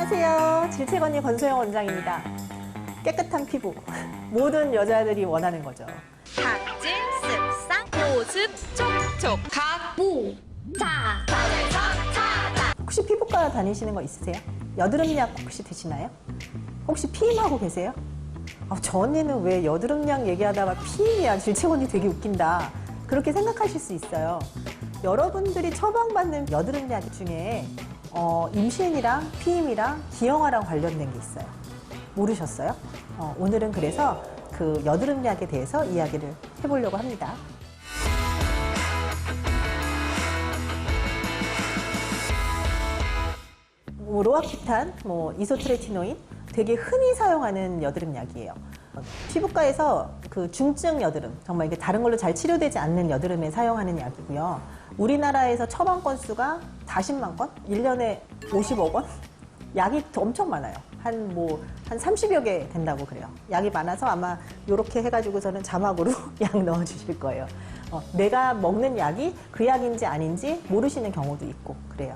안녕하세요. 질책언니 권소영 원장입니다. 깨끗한 피부, 모든 여자들이 원하는 거죠. 각질, 습상, 보습, 촉촉, 각부, 자, 혹시 피부과 다니시는 거 있으세요? 여드름약 혹시 드시나요? 혹시 피임하고 계세요? 저 언니는 왜 여드름약 얘기하다가 피임이야? 질책언니 되게 웃긴다. 그렇게 생각하실 수 있어요. 여러분들이 처방받는 여드름약 중에 임신이랑 피임이랑 기형아랑 관련된 게 있어요. 모르셨어요? 오늘은 그래서 그 여드름약에 대해서 이야기를 해보려고 합니다. 로아키탄, 이소트레티노인 되게 흔히 사용하는 여드름약이에요. 피부과에서 그 중증 여드름, 정말 이게 다른 걸로 잘 치료되지 않는 여드름에 사용하는 약이고요. 우리나라에서 처방 건수가 40만 건? 1년에 50억 원? 약이 엄청 많아요. 한 30여 개 된다고 그래요. 약이 많아서 아마 이렇게 해가지고서는 자막으로 약 넣어주실 거예요. 내가 먹는 약이 그 약인지 아닌지 모르시는 경우도 있고 그래요.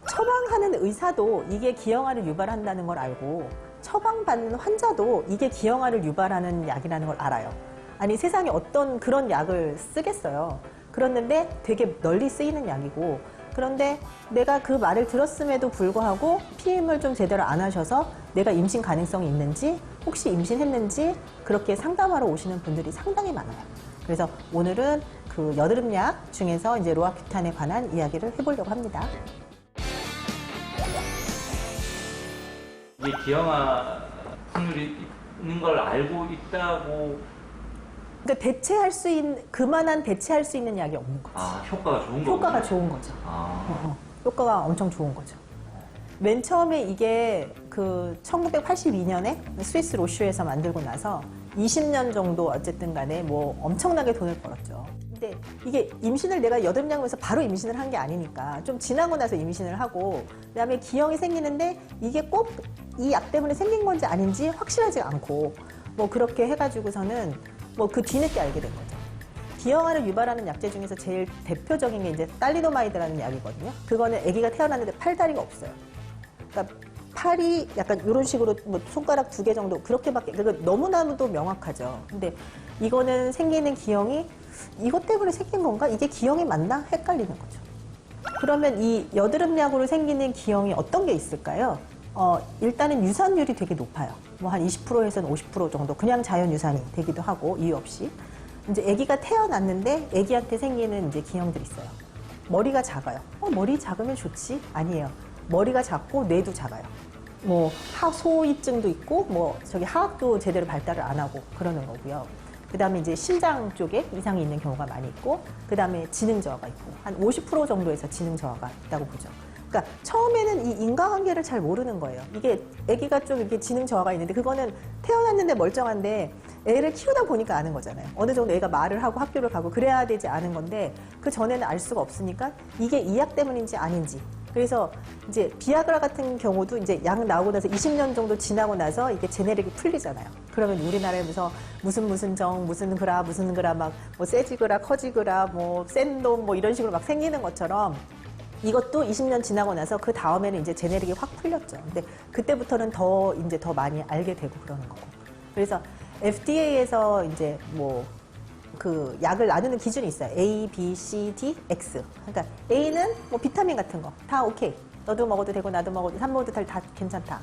처방하는 의사도 이게 기형아를 유발한다는 걸 알고 처방받는 환자도 이게 기형아를 유발하는 약이라는 걸 알아요. 아니 세상에 어떤 그런 약을 쓰겠어요. 그랬는데 되게 널리 쓰이는 약이고, 그런데 내가 그 말을 들었음에도 불구하고 피임을 좀 제대로 안 하셔서 내가 임신 가능성이 있는지, 혹시 임신했는지 그렇게 상담하러 오시는 분들이 상당히 많아요. 그래서 오늘은 그 여드름약 중에서 이제 로아큐탄에 관한 이야기를 해보려고 합니다. 이게 기형아 확률이 있는 걸 알고 있다고. 그러니까 대체할 수 있는, 그만한 대체할 수 있는 약이 없는 거죠. 효과가 좋은 거죠. 효과가 좋은 거죠. 효과가 엄청 좋은 거죠. 맨 처음에 이게 그 1982년에 스위스 로슈에서 만들고 나서 20년 정도 어쨌든 간에 엄청나게 돈을 벌었죠. 근데 이게 임신을 내가 여드름약으로서 바로 임신을 한 게 아니니까 좀 지나고 나서 임신을 하고, 그다음에 기형이 생기는데 이게 꼭 이 약 때문에 생긴 건지 아닌지 확실하지 않고 그렇게 해가지고서는 그 뒤늦게 알게 된 거죠. 기형아를 유발하는 약제 중에서 제일 대표적인 게 이제 딸리도마이드라는 약이거든요. 그거는 아기가 태어났는데 팔다리가 없어요. 그러니까 팔이 약간 이런 식으로 손가락 2개 정도 그렇게밖에, 그러니까 너무나도 명확하죠. 근데 이거는 생기는 기형이 이것 때문에 생긴 건가? 이게 기형이 맞나? 헷갈리는 거죠. 그러면 이 여드름약으로 생기는 기형이 어떤 게 있을까요? 일단은 유산율이 되게 높아요. 한 20%에서 50% 정도 그냥 자연 유산이 되기도 하고, 이유 없이. 이제 아기가 태어났는데 아기한테 생기는 이제 기형들이 있어요. 머리가 작아요. 머리 작으면 좋지? 아니에요. 머리가 작고 뇌도 작아요. 소위증도 있고, 하악도 제대로 발달을 안 하고 그러는 거고요. 그 다음에 이제 신장 쪽에 이상이 있는 경우가 많이 있고, 그 다음에 지능 저하가 있고, 한 50% 정도에서 지능 저하가 있다고 보죠. 그러니까 처음에는 이 인과관계를 잘 모르는 거예요. 이게 아기가 좀 이렇게 지능 저하가 있는데, 그거는 태어났는데 멀쩡한데 애를 키우다 보니까 아는 거잖아요. 어느 정도 애가 말을 하고 학교를 가고 그래야 되지 않은 건데, 그 전에는 알 수가 없으니까 이게 이 약 때문인지 아닌지. 그래서 이제 비아그라 같은 경우도 이제 약 나오고 나서 20년 정도 지나고 나서 이게 제네릭이 풀리잖아요. 그러면 우리나라에서 무슨 정, 무슨 그라 세지그라, 커지그라, 센돔 이런 식으로 막 생기는 것처럼, 이것도 20년 지나고 나서 그 다음에는 이제 제네릭이 확 풀렸죠. 근데 그때부터는 더 많이 알게 되고 그러는 거고. 그래서 FDA에서 이제 그 약을 나누는 기준이 있어요. A, B, C, D, X. 그러니까 A는 비타민 같은 거 다 오케이. 너도 먹어도 되고 나도 먹어도 산모도 다 괜찮다.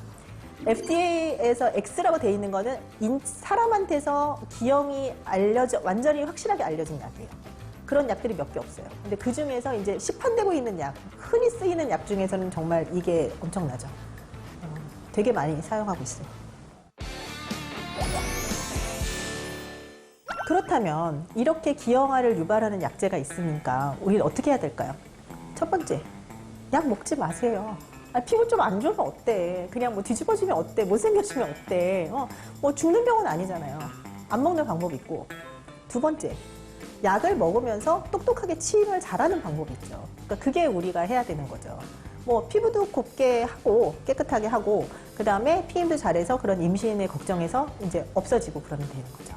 FDA에서 X라고 돼 있는 거는 사람한테서 기형이 완전히 확실하게 알려진 약이에요. 그런 약들이 몇 개 없어요. 근데 그 중에서 이제 시판되고 있는 약, 흔히 쓰이는 약 중에서는 정말 이게 엄청나죠. 되게 많이 사용하고 있어요. 그렇다면 이렇게 기형아를 유발하는 약제가 있으니까 우리는 어떻게 해야 될까요? 첫 번째, 약 먹지 마세요. 피부 좀 안 좋으면 어때? 그냥 뒤집어지면 어때? 못생겨지면 어때? 죽는 병은 아니잖아요. 안 먹는 방법이 있고. 두 번째, 약을 먹으면서 똑똑하게 치임을 잘하는 방법이 있죠. 그러니까 그게 우리가 해야 되는 거죠. 피부도 곱게 하고 깨끗하게 하고, 그 다음에 피임도 잘해서 그런 임신을 걱정해서 이제 없어지고 그러면 되는 거죠.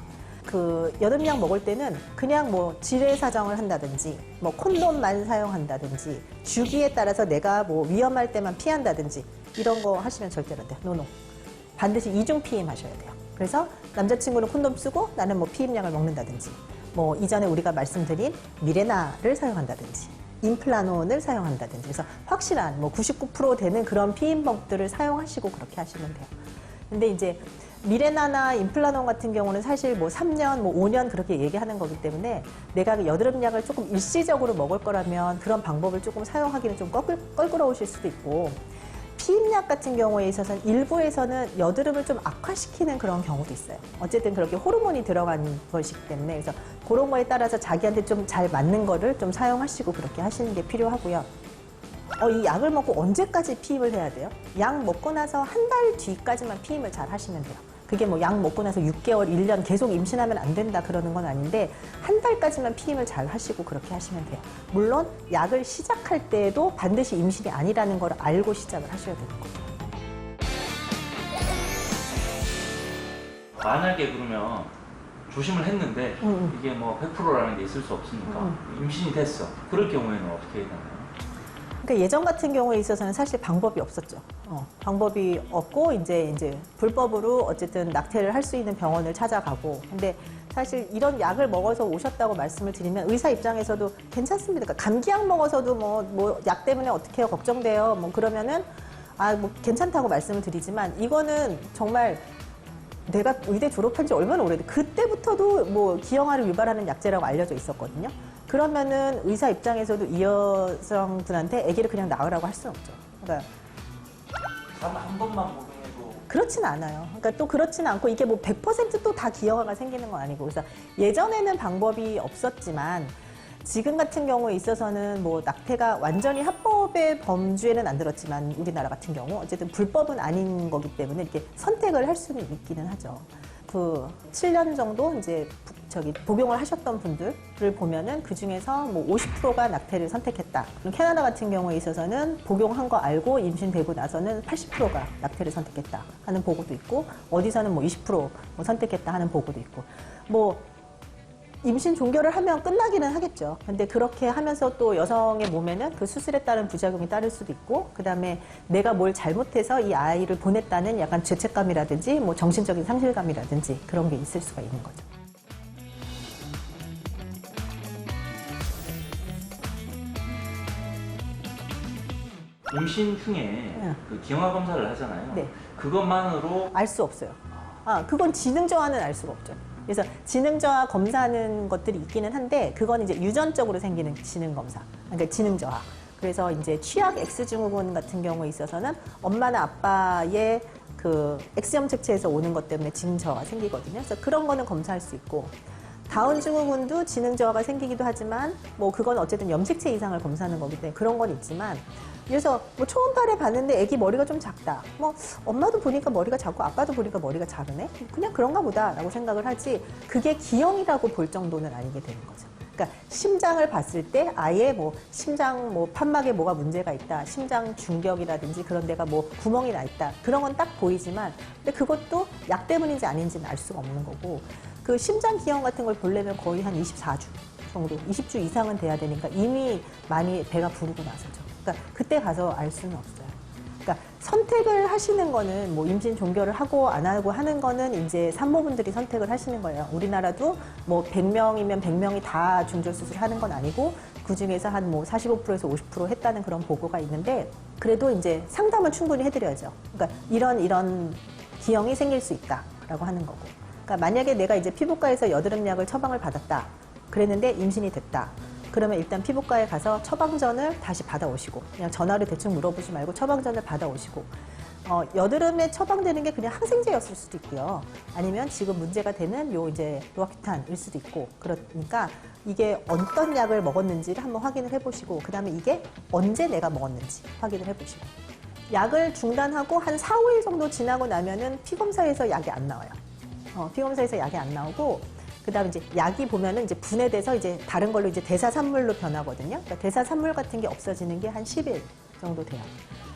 그 여름약 먹을 때는 그냥 뭐 지뢰사정을 한다든지 뭐 콘돔만 사용한다든지 주기에 따라서 내가 뭐 위험할 때만 피한다든지 이런 거 하시면 절대로 안 돼요. 노노. 반드시 이중 피임 하셔야 돼요. 그래서 남자친구는 콘돔 쓰고 나는 뭐 피임약을 먹는다든지 뭐 이전에 우리가 말씀드린 미레나를 사용한다든지 임플라논을 사용한다든지 그래서 확실한 뭐 99% 되는 그런 피임법들을 사용하시고 그렇게 하시면 돼요. 근데 이제 미레나나 임플라논 같은 경우는 사실 뭐 3년, 뭐 5년 그렇게 얘기하는 거기 때문에 내가 그 여드름약을 조금 일시적으로 먹을 거라면 그런 방법을 조금 사용하기는 좀 껄끄러우실 수도 있고 피임약 같은 경우에 있어서는 일부에서는 여드름을 좀 악화시키는 그런 경우도 있어요. 어쨌든 그렇게 호르몬이 들어간 것이기 때문에 그래서 그런 거에 따라서 자기한테 좀 잘 맞는 거를 좀 사용하시고 그렇게 하시는 게 필요하고요. 이 약을 먹고 언제까지 피임을 해야 돼요? 약 먹고 나서 한 달 뒤까지만 피임을 잘 하시면 돼요. 그게 뭐 약 먹고 나서 6개월, 1년 계속 임신하면 안 된다 그러는 건 아닌데 한 달까지만 피임을 잘 하시고 그렇게 하시면 돼요. 물론 약을 시작할 때에도 반드시 임신이 아니라는 걸 알고 시작을 하셔야 되는 거죠. 만약에 그러면 조심을 했는데 이게 뭐 100%라는 게 있을 수 없으니까 임신이 됐어. 그럴 경우에는 어떻게 해야 되나요? 그러니까 예전 같은 경우에 있어서는 사실 방법이 없었죠. 방법이 없고 이제 불법으로 어쨌든 낙태를 할 수 있는 병원을 찾아가고. 근데 사실 이런 약을 먹어서 오셨다고 말씀을 드리면 의사 입장에서도 괜찮습니다. 그러니까 감기약 먹어서도 뭐 약 때문에 어떻게 해요? 걱정돼요. 뭐 그러면은 뭐 괜찮다고 말씀을 드리지만 이거는 정말 내가 의대 졸업한 지 얼마나 오래돼. 그때부터도 뭐 기형아를 유발하는 약제라고 알려져 있었거든요. 그러면은 의사 입장에서도 이 여성분한테 아기를 그냥 낳으라고 할 수는 없죠. 그러니까 한 번만 복용해도 그렇진 않아요. 그러니까 또 그렇지는 않고 이게 뭐 100% 또 다 기형아가 생기는 건 아니고 그래서 예전에는 방법이 없었지만 지금 같은 경우에 있어서는 뭐 낙태가 완전히 합법의 범주에는 안 들었지만 우리나라 같은 경우 어쨌든 불법은 아닌 거기 때문에 이렇게 선택을 할 수는 있기는 하죠. 그 7년 정도 이제 복용을 하셨던 분들을 보면은 그 중에서 뭐 50%가 낙태를 선택했다. 그럼 캐나다 같은 경우에 있어서는 복용한 거 알고 임신되고 나서는 80%가 낙태를 선택했다 하는 보고도 있고 어디서는 뭐 20% 선택했다 하는 보고도 있고 뭐 임신 종결을 하면 끝나기는 하겠죠. 근데 그렇게 하면서 또 여성의 몸에는 그 수술에 따른 부작용이 따를 수도 있고, 그 다음에 내가 뭘 잘못해서 이 아이를 보냈다는 약간 죄책감이라든지, 뭐 정신적인 상실감이라든지 그런 게 있을 수가 있는 거죠. 임신 후에 그 기형아 검사를 하잖아요. 네. 그것만으로 알 수 없어요. 그건 지능 저하는 알 수가 없죠. 그래서 지능 저하 검사하는 것들이 있기는 한데 그건 이제 유전적으로 생기는 지능 검사, 그러니까 지능 저하. 그래서 이제 취약 X 증후군 같은 경우에 있어서는 엄마나 아빠의 그 X형 색체에서 오는 것 때문에 지능 저하가 생기거든요. 그래서 그런 거는 검사할 수 있고. 다운 증후군도 지능 저하가 생기기도 하지만 뭐 그건 어쨌든 염색체 이상을 검사하는 거기 때문에 그런 건 있지만 그래서 뭐 초음파를 봤는데 아기 머리가 좀 작다. 뭐 엄마도 보니까 머리가 작고 아빠도 보니까 머리가 작으네. 그냥 그런가 보다라고 생각을 하지 그게 기형이라고 볼 정도는 아니게 되는 거죠. 그러니까 심장을 봤을 때 아예 뭐 심장 뭐 판막에 뭐가 문제가 있다. 심장 중격이라든지 그런 데가 뭐 구멍이 나 있다. 그런 건 딱 보이지만 근데 그것도 약 때문인지 아닌지는 알 수가 없는 거고 그 심장 기형 같은 걸 보려면 거의 한 24주 정도, 20주 이상은 돼야 되니까 이미 많이 배가 부르고 나서죠. 그러니까 그때 가서 알 수는 없어요. 그러니까 선택을 하시는 거는 뭐 임신 종결을 하고 안 하고 하는 거는 이제 산모분들이 선택을 하시는 거예요. 우리나라도 뭐 100명이면 100명이 다 중절 수술을 하는 건 아니고 그 중에서 한 뭐 45%에서 50% 했다는 그런 보고가 있는데 그래도 이제 상담은 충분히 해드려야죠. 그러니까 이런 기형이 생길 수 있다라고 하는 거고. 그러니까 만약에 내가 이제 피부과에서 여드름약을 처방을 받았다. 그랬는데 임신이 됐다. 그러면 일단 피부과에 가서 처방전을 다시 받아오시고 그냥 전화를 대충 물어보지 말고 처방전을 받아오시고 여드름에 처방되는 게 그냥 항생제였을 수도 있고요. 아니면 지금 문제가 되는 요 이제 로아큐탄일 수도 있고 그러니까 이게 어떤 약을 먹었는지를 한번 확인을 해보시고 그 다음에 이게 언제 내가 먹었는지 확인을 해보시고 약을 중단하고 한 4, 5일 정도 지나고 나면은 피검사에서 약이 안 나와요. 피검사에서 약이 안 나오고 그 다음에 이제 약이 보면은 이제 분해돼서 이제 다른 걸로 이제 대사산물로 변하거든요. 그러니까 대사산물 같은 게 없어지는 게 한 10일 정도 돼요.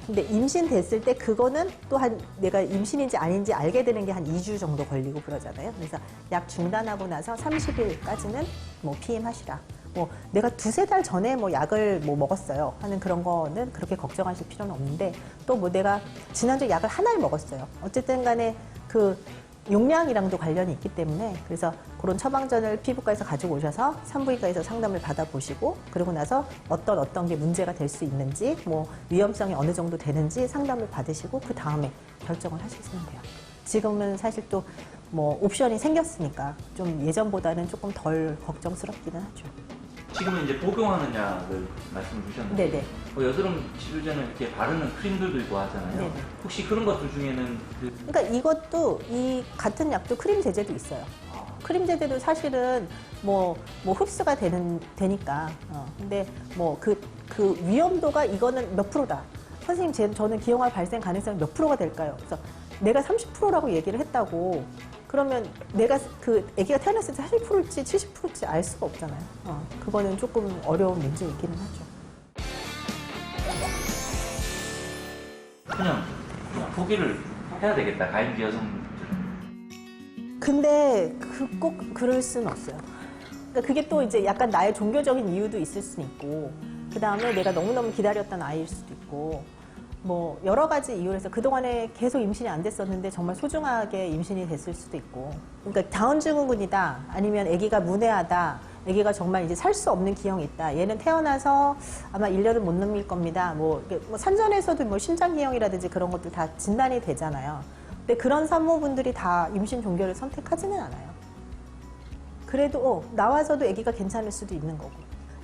근데 임신됐을 때 그거는 또 내가 임신인지 아닌지 알게 되는 게 한 2주 정도 걸리고 그러잖아요. 그래서 약 중단하고 나서 30일까지는 뭐 피임하시라. 뭐 내가 두세 달 전에 뭐 약을 뭐 먹었어요 하는 그런 거는 그렇게 걱정하실 필요는 없는데, 또 뭐 내가 지난주에 약을 하나를 먹었어요. 어쨌든 간에 그 용량이랑도 관련이 있기 때문에, 그래서 그런 처방전을 피부과에서 가지고 오셔서 산부인과에서 상담을 받아보시고, 그러고 나서 어떤 게 문제가 될 수 있는지, 뭐 위험성이 어느 정도 되는지 상담을 받으시고 그 다음에 결정을 하시면 돼요. 지금은 사실 또 뭐 옵션이 생겼으니까 좀 예전보다는 조금 덜 걱정스럽기는 하죠. 지금은 이제 복용하는 약을 말씀 주셨는데 네네. 뭐 여드름 치료 전에 이렇게 바르는 크림들도 있고 하잖아요. 네네. 혹시 그런 것들 중에는 그러니까 이것도 이 같은 약도 크림 제제도 있어요. 크림 제제도 사실은 뭐 흡수가 되니까. 근데 뭐 그 위험도가 이거는 몇 프로다. 선생님, 저는 기형아 발생 가능성이 몇 프로가 될까요? 그래서 내가 30%라고 얘기를 했다고, 그러면 내가 그 아기가 태어났을 때 40%일지 70%일지 알 수가 없잖아요. 그거는 조금 어려운 문제이기는 하죠. 그냥 포기를 해야 되겠다, 가임기 여성들은. 근데 꼭 그럴 수는 없어요. 그러니까 그게 또 이제 약간 나의 종교적인 이유도 있을 수는 있고, 그 다음에 내가 너무너무 기다렸던 아이일 수도 있고, 뭐 여러 가지 이유로 해서 그동안에 계속 임신이 안 됐었는데 정말 소중하게 임신이 됐을 수도 있고, 그러니까 다운 증후군이다, 아니면 아기가 문외하다, 아기가 정말 이제 살 수 없는 기형이 있다, 얘는 태어나서 아마 1년은 못 넘길 겁니다, 뭐 산전에서도 뭐 심장기형이라든지 그런 것들 다 진단이 되잖아요. 근데 그런 산모분들이 다 임신 종교를 선택하지는 않아요. 그래도 나와서도 아기가 괜찮을 수도 있는 거고,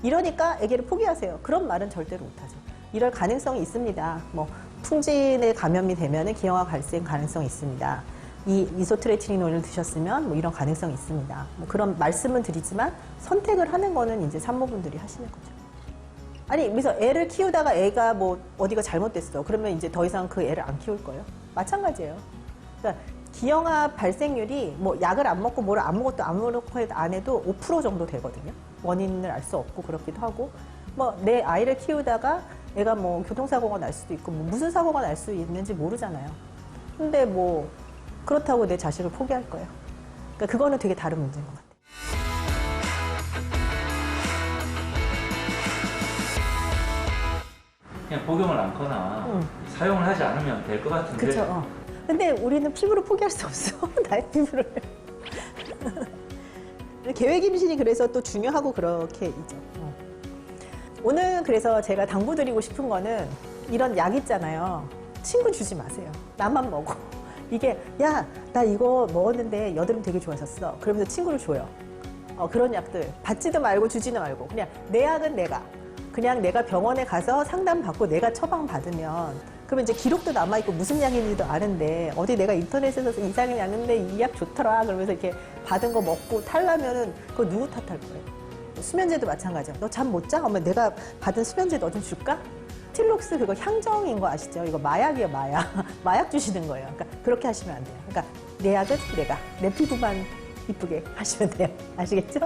이러니까 아기를 포기하세요, 그런 말은 절대로 못하죠. 이럴 가능성이 있습니다. 뭐 풍진에 감염이 되면은 기형아 발생 가능성이 있습니다. 이 이소트레티닌을 드셨으면 뭐 이런 가능성이 있습니다. 뭐 그런 말씀은 드리지만 선택을 하는 거는 이제 산모분들이 하시는 거죠. 아니, 그래서 애를 키우다가 애가 뭐 어디가 잘못됐어, 그러면 이제 더 이상 그 애를 안 키울 거예요? 마찬가지예요. 그러니까 기형아 발생률이 뭐 약을 안 먹고 뭐를 아무것도 안 해도 5% 정도 되거든요. 원인을 알 수 없고 그렇기도 하고, 뭐 내 아이를 키우다가 애가 뭐 교통사고가 날 수도 있고 뭐 무슨 사고가 날 수 있는지 모르잖아요. 근데 뭐 그렇다고 내 자식을 포기할 거예요? 그러니까 그거는 되게 다른 문제인 것 같아요. 그냥 복용을 않거나 사용을 하지 않으면 될 것 같은데. 그렇죠. 근데 우리는 피부를 포기할 수 없어. 나의 피부를. 계획 임신이 그래서 또 중요하고 그렇게 있죠. 오늘 그래서 제가 당부드리고 싶은 거는, 이런 약 있잖아요. 친구 주지 마세요. 나만 먹어. 이게 야, 나 이거 먹었는데 여드름 되게 좋아졌어, 그러면서 친구를 줘요. 그런 약들 받지도 말고 주지도 말고, 그냥 내 약은 그냥 내가 병원에 가서 상담받고 내가 처방받으면, 그러면 이제 기록도 남아있고 무슨 약인지도 아는데, 어디 내가 인터넷에서 이상이 났는데 이 약 좋더라 그러면서 이렇게 받은 거 먹고 탈라면은 그거 누구 탓할 거예요? 수면제도 마찬가지야. 너 잠 못 자? 그러면 내가 받은 수면제 너 좀 줄까? 틸록스 그거 향정인 거 아시죠? 이거 마약이에요, 마약. 마약 주시는 거예요. 그러니까 그렇게 하시면 안 돼요. 그러니까 내 약은 내 피부만 이쁘게 하시면 돼요. 아시겠죠?